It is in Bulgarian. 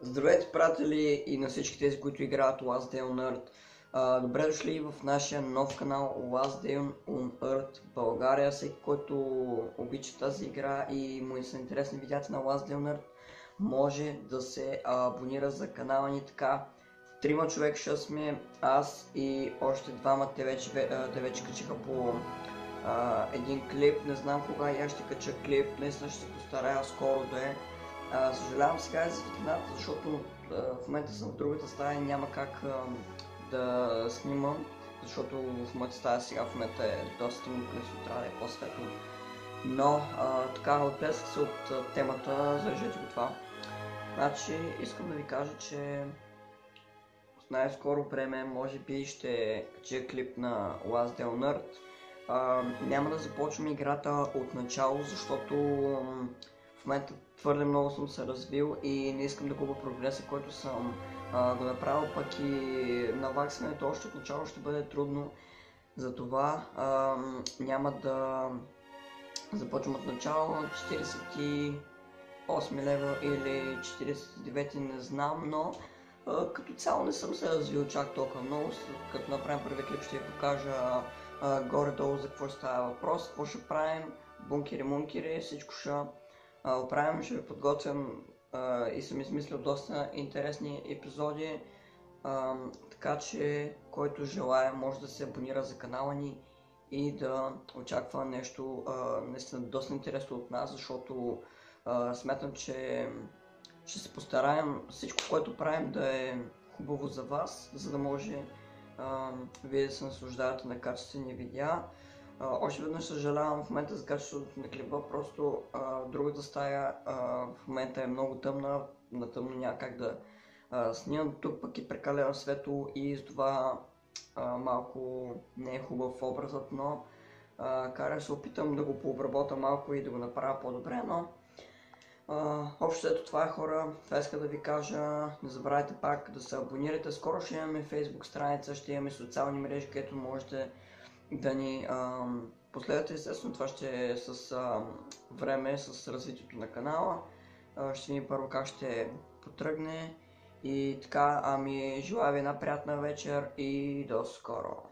Здравейте, приятели, и на всички тези, които играят Last Day on Earth. Добре дошли в нашия нов канал Last Day on Earth България. Всеки, който обича тази игра и му са интересни видеята на Last Day on Earth, може да се абонира за канала ни. Така, трима човека ще сме, аз и още двама. Те вече качиха по един клип. Не знам кога и аз ще кача клип, наистина ще се постарая скоро да е. Съжалявам сега за светлината, защото в момента съм в другата стая и няма как да снимам, защото в моята стая сега в момента е доста тъмно, където трябва да е по-светло. Но така, отплесках се от темата, зарежете го това. Значи, искам да ви кажа, че в най-скоро време може би ще кача клип на Last Day on Earth. Няма да започвам играта от начало, защото в момента твърде много съм се развил и не искам да губя прогреса, който съм го направил, пък и наваксването още от начало ще бъде трудно. Затова няма да започвам от начало, 48 лева или 49, не знам, но като цяло не съм се развил чак толкова много. Като направим първи клип ще ви покажа горе-долу за какво става въпрос, какво ще правим, бункери-мункери, всичко ще оправим, ще ви подготвям и съм измислил доста интересни епизоди, така че който желая може да се абонира за канала ни и да очаква нещо наистина доста интересно от нас, защото смятам, че ще се постараем всичко, което правим да е хубаво за вас, за да може вие да се наслаждавате на качествени видеа. Още веднъж съжалявам в момента за качеството на клипа, просто другата стая в момента е много тъмна, на тъмно няма как да снимам, тук пък е прекалено светло и с това малко не е хубав образът, но карай се опитам да го пообработя малко и да го направя по-добре, но общо ето това е, хора, това иска да ви кажа. Не забравяйте пак да се абонирате, скоро ще имаме Facebook страница, ще имаме социални мрежи, където можете да ни последвате. Естествено това ще е с време, с развитието на канала. Ще видим първо как ще потръгне и така, желая ви една приятна вечер и до скоро.